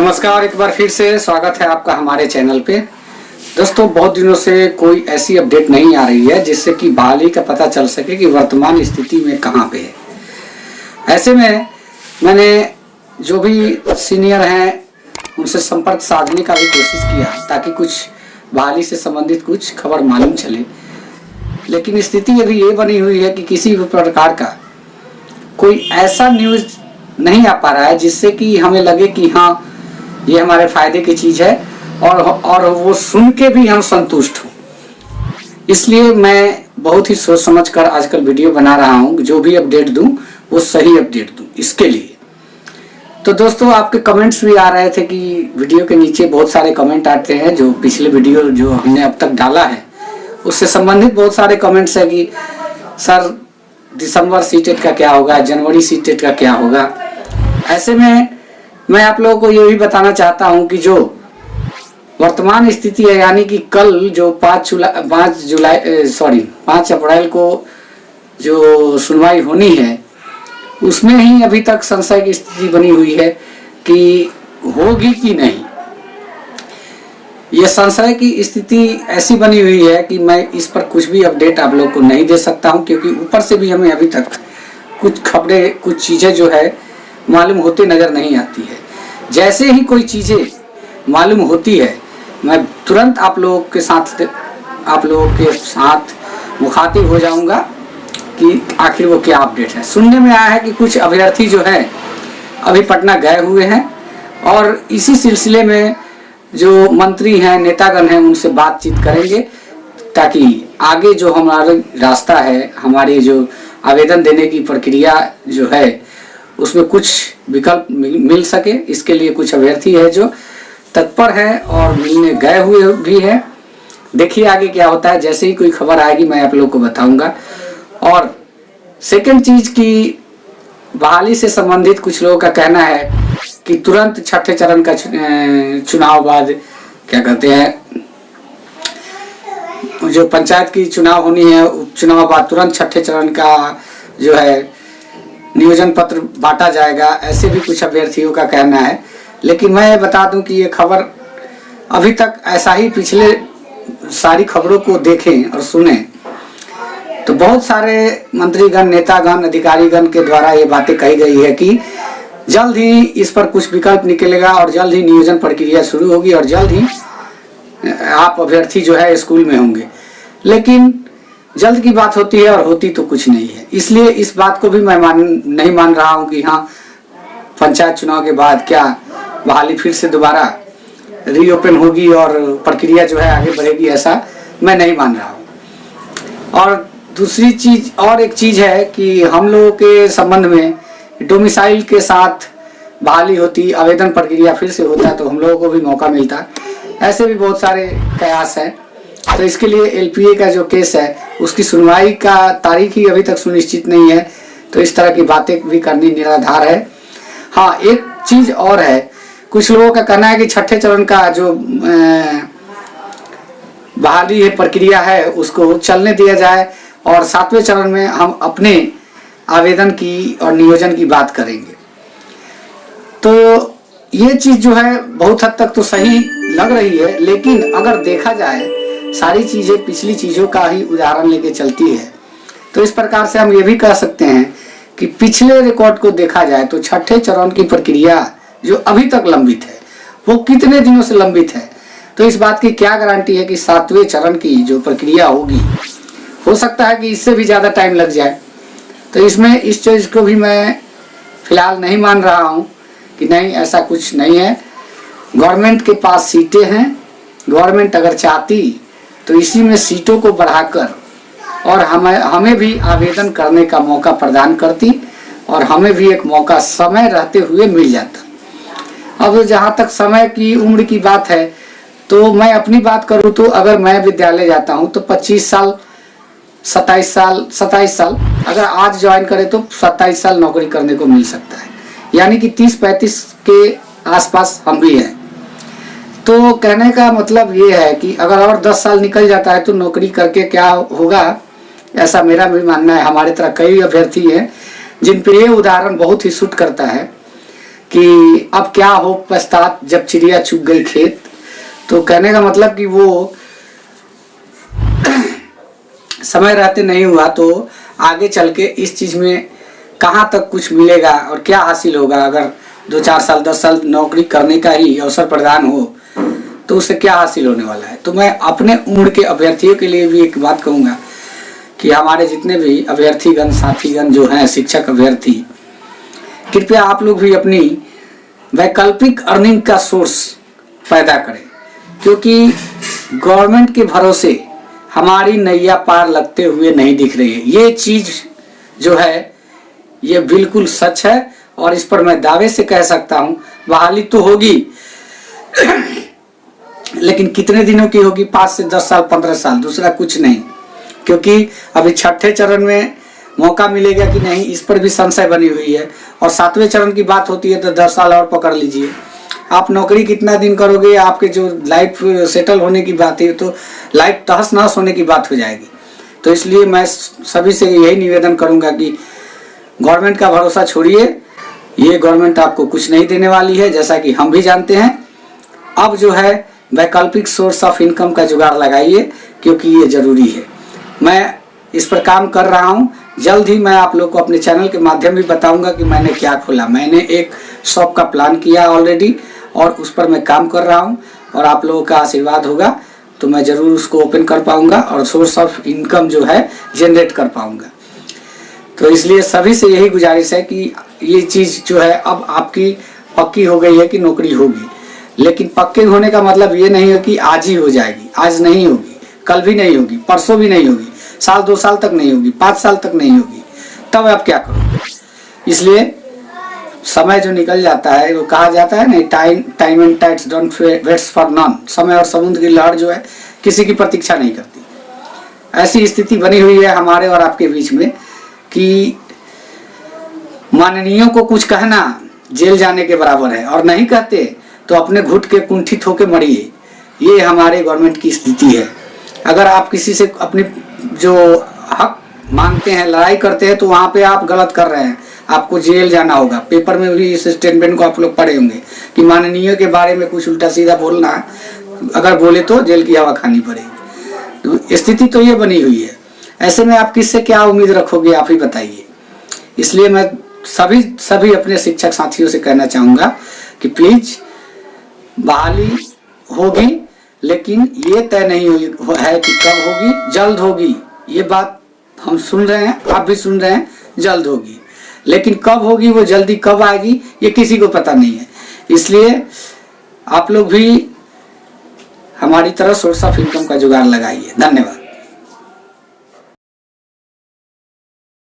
नमस्कार, एक बार फिर से स्वागत है आपका हमारे चैनल पे। दोस्तों, बहुत दिनों से कोई ऐसी अपडेट नहीं आ रही है जिससे कि बहाली का पता चल सके कि वर्तमान स्थिति में कहाँ पे है। ऐसे में मैंने जो भी सीनियर हैं उनसे संपर्क साधने का भी कोशिश किया ताकि कुछ बहाली से संबंधित कुछ खबर मालूम चले, लेकिन स्थिति अभी ये बनी हुई है कि किसी भी प्रकार का कोई ऐसा न्यूज़ नहीं आ पा रहा है जिससे कि हमें लगे कि हाँ, ये हमारे फायदे की चीज़ है और वो सुन के भी हम संतुष्ट हों। इसलिए मैं बहुत ही सोच समझ कर आजकल वीडियो बना रहा हूँ। जो भी अपडेट दूँ वो सही अपडेट दूँ इसके लिए। तो दोस्तों, आपके कमेंट्स भी आ रहे थे कि वीडियो के नीचे बहुत सारे कमेंट आते हैं। जो पिछले वीडियो जो हमने अब तक डाला है उससे संबंधित बहुत सारे कमेंट्स है कि सर दिसंबर सीटेट का क्या होगा, जनवरी सीटेट का क्या होगा। ऐसे में मैं आप लोगों को ये भी बताना चाहता हूं कि जो वर्तमान स्थिति है, यानी कि कल जो 5 अप्रैल को जो सुनवाई होनी है उसमें ही अभी तक संशय की स्थिति बनी हुई है कि होगी कि नहीं। ये संशय की स्थिति ऐसी बनी हुई है कि मैं इस पर कुछ भी अपडेट आप लोगों को नहीं दे सकता हूं, क्योंकि ऊपर से भी हमें अभी तक कुछ खबरें, कुछ चीज़ें जो है मालूम होती नज़र नहीं आती है। जैसे ही कोई चीज़ें मालूम होती है मैं तुरंत आप लोगों के साथ मुखातिब हो जाऊंगा कि आखिर वो क्या अपडेट है। सुनने में आया है कि कुछ अभ्यर्थी जो है अभी पटना गए हुए हैं और इसी सिलसिले में जो मंत्री हैं, नेतागण हैं, उनसे बातचीत करेंगे ताकि आगे जो हमारा रास्ता है, हमारी जो आवेदन देने की प्रक्रिया जो है उसमें कुछ विकल्प मिल सके। इसके लिए कुछ अभ्यर्थी है जो तत्पर है और मिलने गए हुए भी है। देखिए आगे क्या होता है। जैसे ही कोई खबर आएगी मैं आप लोग को बताऊंगा। और सेकंड चीज की बहाली से संबंधित कुछ लोगों का कहना है कि तुरंत छठे चरण का चुनाव बाद क्या कहते हैं, जो पंचायत की चुनाव होनी है, चुनाव बाद तुरंत छठे चरण का जो है नियोजन पत्र बांटा जाएगा। ऐसे भी कुछ अभ्यर्थियों का कहना है। लेकिन मैं बता दूं कि ये खबर अभी तक ऐसा ही, पिछले सारी खबरों को देखें और सुने तो बहुत सारे मंत्रीगण, नेतागण, अधिकारीगण के द्वारा ये बातें कही गई है कि जल्द ही इस पर कुछ विकल्प निकलेगा और जल्द ही नियोजन प्रक्रिया शुरू होगी और जल्द ही आप अभ्यर्थी जो है स्कूल में होंगे। लेकिन जल्द की बात होती है और होती तो कुछ नहीं है। इसलिए इस बात को भी मैं नहीं मान रहा हूं कि हाँ, पंचायत चुनाव के बाद क्या बहाली फिर से दोबारा रीओपन होगी और प्रक्रिया जो है आगे बढ़ेगी, ऐसा मैं नहीं मान रहा हूं। और दूसरी चीज, और एक चीज है कि हम लोगों के संबंध में डोमिसाइल के साथ बहाली होती, आवेदन प्रक्रिया फिर से होता तो हम लोगों को भी मौका मिलता। ऐसे भी बहुत सारे कयास हैं। तो इसके लिए एलपीए का जो केस है उसकी सुनवाई का तारीख ही अभी तक सुनिश्चित नहीं है, तो इस तरह की बातें भी करनी निराधार है। हाँ, एक चीज और है, कुछ लोगों का कहना है कि छठे चरण का जो बहाली है, प्रक्रिया है, उसको चलने दिया जाए और 7वें चरण में हम अपने आवेदन की और नियोजन की बात करेंगे। तो ये चीज जो है बहुत हद तक तो सही लग रही है, लेकिन अगर देखा जाए सारी चीजें पिछली चीजों का ही उदाहरण लेके चलती है, तो इस प्रकार से हम ये भी कह सकते हैं कि पिछले रिकॉर्ड को देखा जाए तो छठे चरण की प्रक्रिया जो अभी तक लंबित है वो कितने दिनों से लंबित है। तो इस बात की क्या गारंटी है कि 7वें चरण की जो प्रक्रिया होगी, हो सकता है कि इससे भी ज्यादा टाइम लग जाए। तो इसमें इस चीज को भी मैं फिलहाल नहीं मान रहा हूँ कि नहीं, ऐसा कुछ नहीं है। गवर्नमेंट के पास सीटें हैं, गवर्नमेंट अगर चाहती तो इसी में सीटों को बढ़ाकर और हमें भी आवेदन करने का मौका प्रदान करती और हमें भी एक मौका समय रहते हुए मिल जाता। अब जहाँ तक समय की उम्र की बात है, तो मैं अपनी बात करूँ तो अगर मैं विद्यालय जाता हूँ तो 25 साल, 27 साल अगर आज ज्वाइन करें तो 27 साल नौकरी करने को मिल सकता है, यानी कि 30-35 के आसपास हम भी हैं। तो कहने का मतलब ये है कि अगर और 10 साल निकल जाता है तो नौकरी करके क्या होगा, ऐसा मेरा भी मानना है। हमारे तरह कई अभ्यर्थी हैं जिन पर ये उदाहरण बहुत ही सूट करता है कि अब क्या हो पछतात जब चिड़िया चुग गई खेत। तो कहने का मतलब कि वो समय रहते नहीं हुआ तो आगे चल के इस चीज़ में कहाँ तक कुछ मिलेगा और क्या हासिल होगा। अगर 2-4 साल 10 साल नौकरी करने का ही अवसर प्रदान हो तो उससे क्या हासिल होने वाला है। तो मैं अपने उम्र के अभ्यर्थियों के लिए भी एक बात कहूँगा कि हमारे जितने भी अभ्यर्थीगण साथीगण जो हैं शिक्षक अभ्यर्थी, कृपया आप लोग भी अपनी वैकल्पिक अर्निंग का सोर्स पैदा करें, क्योंकि गवर्नमेंट के भरोसे हमारी नैया पार लगते हुए नहीं दिख रही है। ये चीज़ जो है ये बिल्कुल सच है और इस पर मैं दावे से कह सकता हूँ बहाली तो होगी लेकिन कितने दिनों की होगी, 5 से 10 साल 15 साल, दूसरा कुछ नहीं। क्योंकि अभी 6ठे चरण में मौका मिलेगा कि नहीं इस पर भी संशय बनी हुई है। और 7वें चरण की बात होती है तो 10 साल और पकड़ लीजिए। आप नौकरी कितना दिन करोगे, आपके जो लाइफ सेटल होने की बात है तो लाइफ तहस नहस होने की बात हो जाएगी। तो इसलिए मैं सभी से यही निवेदन करूंगा कि गवर्नमेंट का भरोसा छोड़िए, ये गवर्नमेंट आपको कुछ नहीं देने वाली है, जैसा कि हम भी जानते हैं। अब जो है वैकल्पिक सोर्स ऑफ इनकम का जुगाड़ लगाइए, क्योंकि ये ज़रूरी है। मैं इस पर काम कर रहा हूँ, जल्द ही मैं आप लोग को अपने चैनल के माध्यम भी बताऊंगा कि मैंने क्या खोला। मैंने एक शॉप का प्लान किया ऑलरेडी और उस पर मैं काम कर रहा हूँ और आप लोगों का आशीर्वाद होगा तो मैं ज़रूर उसको ओपन कर पाऊँगा और सोर्स ऑफ इनकम जो है जनरेट कर पाऊँगा। तो इसलिए सभी से यही गुजारिश है कि ये चीज़ जो है अब आपकी पक्की हो गई है कि नौकरी होगी, लेकिन पक्के होने का मतलब ये नहीं है कि आज ही हो जाएगी। आज नहीं होगी, कल भी नहीं होगी, परसों भी नहीं होगी, साल 2 साल तक नहीं होगी, 5 साल तक नहीं होगी। तब आप क्या करोगे? इसलिए समय जो निकल जाता है वो कहा जाता है ना, time and tides don't waits for non. समय और समुद्र की लहर जो है किसी की प्रतीक्षा नहीं करती। ऐसी स्थिति बनी हुई है हमारे और आपके बीच में कि माननीयों को कुछ कहना जेल जाने के बराबर है और नहीं कहते तो अपने घुट के कुंठित होकर मरिए। ये हमारे गवर्नमेंट की स्थिति है। अगर आप किसी से अपनी जो हक मांगते हैं, लड़ाई करते हैं, तो वहाँ पे आप गलत कर रहे हैं, आपको जेल जाना होगा। पेपर में भी इस स्टेटमेंट को आप लोग पढ़े होंगे कि माननीय के बारे में कुछ उल्टा सीधा बोलना, अगर बोले तो जेल की हवा खानी पड़ेगी। तो स्थिति तो ये बनी हुई है। ऐसे में आप किससे क्या उम्मीद रखोगे, आप ही बताइए। इसलिए मैं सभी अपने शिक्षक साथियों से कहना चाहूँगा कि प्लीज बहाली होगी, लेकिन ये तय नहीं है कि कब होगी। जल्द होगी, ये बात हम सुन रहे हैं, आप भी सुन रहे हैं, जल्द होगी। लेकिन कब होगी, वो जल्दी कब आएगी, ये किसी को पता नहीं है। इसलिए आप लोग भी हमारी तरह सोर्स ऑफ इनकम का जुगाड़ लगाइए। धन्यवाद।